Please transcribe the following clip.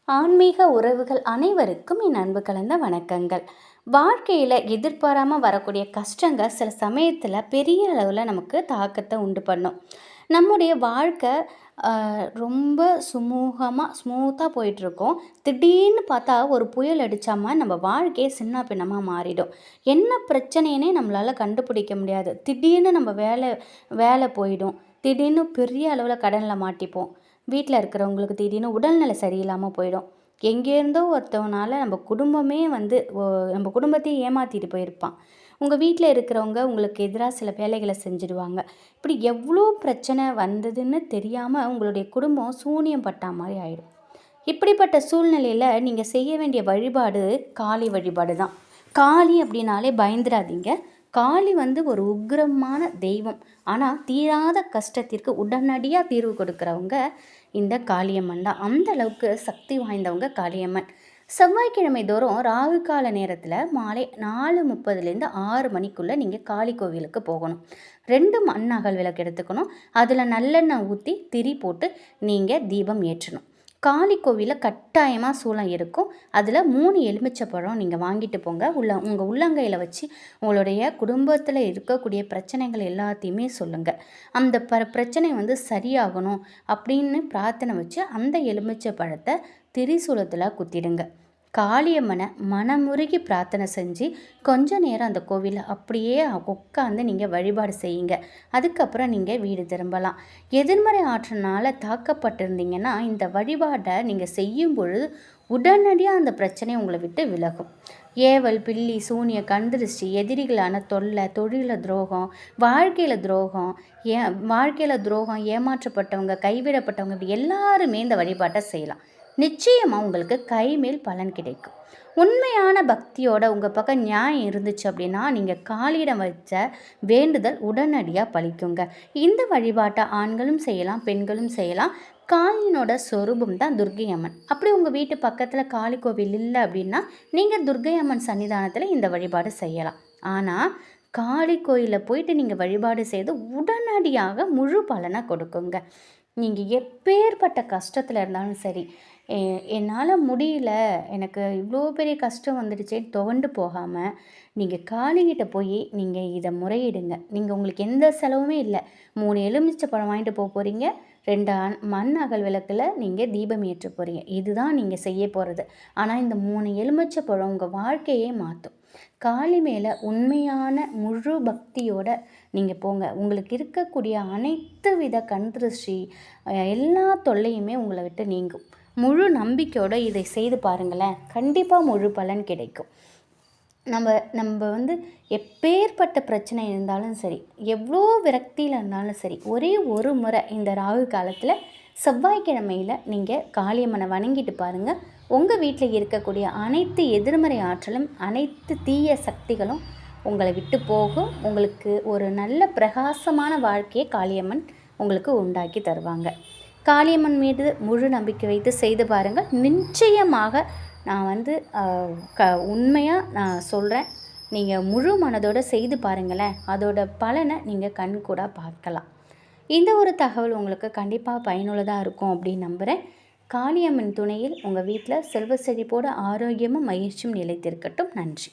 ஆன்மீக உறவுகள் அனைவருக்கும் என் அன்பு கலந்த வணக்கங்கள். வாழ்க்கையில் எதிர்பாராமல் வரக்கூடிய கஷ்டங்கள் சில சமயத்தில் பெரிய அளவில் நமக்கு தாக்கத்தை உண்டு பண்ணும். நம்முடைய வாழ்க்கை ரொம்ப ஸ்மூத்தாக போயிட்டுருக்கோம். திடீர்னு பார்த்தா ஒரு புயல் அடித்தாமா நம்ம வாழ்க்கையே சின்ன பின்னமாக மாறிடும். என்ன பிரச்சனைன்னே நம்மளால் கண்டுபிடிக்க முடியாது. திடீர்னு நம்ம வேலை போயிடும். திடீர்னு பெரிய அளவில் கடனில் மாட்டிப்போம். வீட்டில் இருக்கிறவங்களுக்கு திடீர்னு உடல்நிலை சரியில்லாமல் போயிடும். எங்கேருந்தோ ஒருத்தவனால நம்ம குடும்பமே நம்ம குடும்பத்தையே ஏமாற்றிட்டு போயிருப்பான். உங்கள் வீட்டில் இருக்கிறவங்க உங்களுக்கு எதிராக சில வேலைகளை செஞ்சுடுவாங்க. இப்படி எவ்வளோ பிரச்சனை வந்ததுன்னு தெரியாமல் உங்களுடைய குடும்பம் சூனியம் பட்டா மாதிரி ஆகிடும். இப்படிப்பட்ட சூழ்நிலையில் நீங்கள் செய்ய வேண்டிய வழிபாடு காளி வழிபாடு தான். காளி அப்படின்னாலே பயந்துடாதீங்க. காளி ஒரு உக்கிரமான தெய்வம். ஆனால் தீராத கஷ்டத்திற்கு உடனடியாக தீர்வு கொடுக்குறவங்க இந்த காளியம்மன் தான். அந்த அளவுக்கு சக்தி வாய்ந்தவங்க காளியம்மன். செவ்வாய்க்கிழமை தோறும் ராகு கால நேரத்தில் மாலை 4:30லேருந்து 6 மணிக்குள்ளே நீங்கள் காளி கோவிலுக்கு போகணும். 2 மண் அகல் விளக்கு எடுத்துக்கணும். அதில் நல்லெண்ணெய் ஊற்றி திரி போட்டு நீங்கள் தீபம் ஏற்றணும். காளி கோவிலில் கட்டாயமாக சூளம் இருக்கும். அதில் 3 எலுமிச்சப்பழம் நீங்கள் வாங்கிட்டு போங்க. உங்கள் உள்ளங்கையில் வச்சு உங்களுடைய குடும்பத்தில் இருக்கக்கூடிய பிரச்சனைகள் எல்லாத்தையுமே சொல்லுங்கள். அந்த பிரச்சனை சரியாகணும் அப்படின்னு பிரார்த்தனை வச்சு அந்த எலுமிச்சப்பழத்தை திரிசூலத்தில் குத்திடுங்க. காளியம்மனை மனமுருகி பிரார்த்தனை செஞ்சு கொஞ்ச நேரம் அந்த கோவிலில் அப்படியே உட்காந்து நீங்கள் வழிபாடு செய்யுங்க. அதுக்கப்புறம் நீங்கள் வீடு திரும்பலாம். எதிர்மறை ஆற்றனால் தாக்கப்பட்டிருந்தீங்கன்னா இந்த வழிபாட்டை நீங்கள் செய்யும் பொழுது உடனடியாக அந்த பிரச்சனை உங்களை விட்டு விலகும். ஏவல், பில்லி, சூனிய, கண்திருஷ்டி, எதிரிகளான தொல்லை, தொழில துரோகம், வாழ்க்கையில் துரோகம், ஏமாற்றப்பட்டவங்க, கைவிடப்பட்டவங்க இப்படி எல்லாருமே இந்த வழிபாட்டை செய்யலாம். நிச்சயமாக உங்களுக்கு கைமேல் பலன் கிடைக்கும். உண்மையான பக்தியோட உங்கள் பக்கம் நியாயம் இருந்துச்சு அப்படின்னா நீங்கள் காளியிடம் வச்ச வேண்டுதல் உடனடியாக பலிக்குங்க. இந்த வழிபாட்டை ஆண்களும் செய்யலாம், பெண்களும் செய்யலாம். காளியினோட சொரூபம் தான் துர்க்கை அம்மன். அப்படி உங்கள் வீட்டு பக்கத்தில் காளி கோவில் இல்லை அப்படின்னா நீங்கள் துர்க்கை அம்மன் சன்னிதானத்தில் இந்த வழிபாடு செய்யலாம். ஆனால் காளி கோயிலில் போயிட்டு நீங்கள் வழிபாடு செய்து உடனடியாக முழு பலனை கொடுக்குங்க. நீங்கள் எப்பேற்பட்ட கஷ்டத்தில் இருந்தாலும் சரி, என்னால் முடியல, எனக்கு இவ்வளோ பெரிய கஷ்டம் வந்துடுச்சேன்னு துவண்டு போகாமல் நீங்கள் காளிகிட்ட போய் நீங்கள் இதை முறையிடுங்க. உங்களுக்கு எந்த செலவுமே இல்லை. 3 எலுமிச்சை பழம் வாங்கிட்டு போகிறீங்க. 2 மண் அகல் விளக்கில் நீங்கள் தீபம் ஏற்ற போகிறீங்க. இதுதான் நீங்கள் செய்ய போகிறது. ஆனால் இந்த 3 எலுமிச்சை பழம் உங்கள் வாழ்க்கையே மாற்றும். காளி மேலே உண்மையான முழு பக்தியோடு நீங்கள் போங்க. உங்களுக்கு இருக்கக்கூடிய அனைத்து வித கண்திருஷ்டி எல்லா தொல்லையுமே உங்களை விட்டு நீங்கும். முழு நம்பிக்கையோடு இதை செய்து பாருங்களேன். கண்டிப்பாக முழு பலன் கிடைக்கும். நம்ம எப்பேற்பட்ட பிரச்சனை இருந்தாலும் சரி, எவ்வளோ விரக்தியில் இருந்தாலும் சரி, ஒரே ஒரு முறை இந்த ராகு காலத்தில் செவ்வாய்க்கிழமையில் நீங்கள் காளியம்மனை வணங்கிட்டு பாருங்கள். உங்கள் வீட்டில் இருக்கக்கூடிய அனைத்து எதிர்மறை ஆற்றலும் அனைத்து தீய சக்திகளும் உங்களை விட்டு போகும். உங்களுக்கு ஒரு நல்ல பிரகாசமான வாழ்க்கையை காளியம்மன் உங்களுக்கு உண்டாக்கி தருவாங்க. காளியம்மன் மீது முழு நம்பிக்கை வைத்து செய்து பாருங்கள். நிச்சயமாக நான் உண்மையாக நான் சொல்கிறேன், நீங்கள் முழு மனதோடு செய்து பாருங்களேன். அதோட பலனை நீங்கள் கண் கூட பார்க்கலாம். இந்த ஒரு தகவல் உங்களுக்கு கண்டிப்பாக பயனுள்ளதாக இருக்கும் அப்படின்னு நம்புகிறேன். காளியம்மன் துணையில் உங்கள் வீட்டில் செல்வ செழிப்போட ஆரோக்கியமும் மகிழ்ச்சியும் நிலைத்திருக்கட்டும். நன்றி.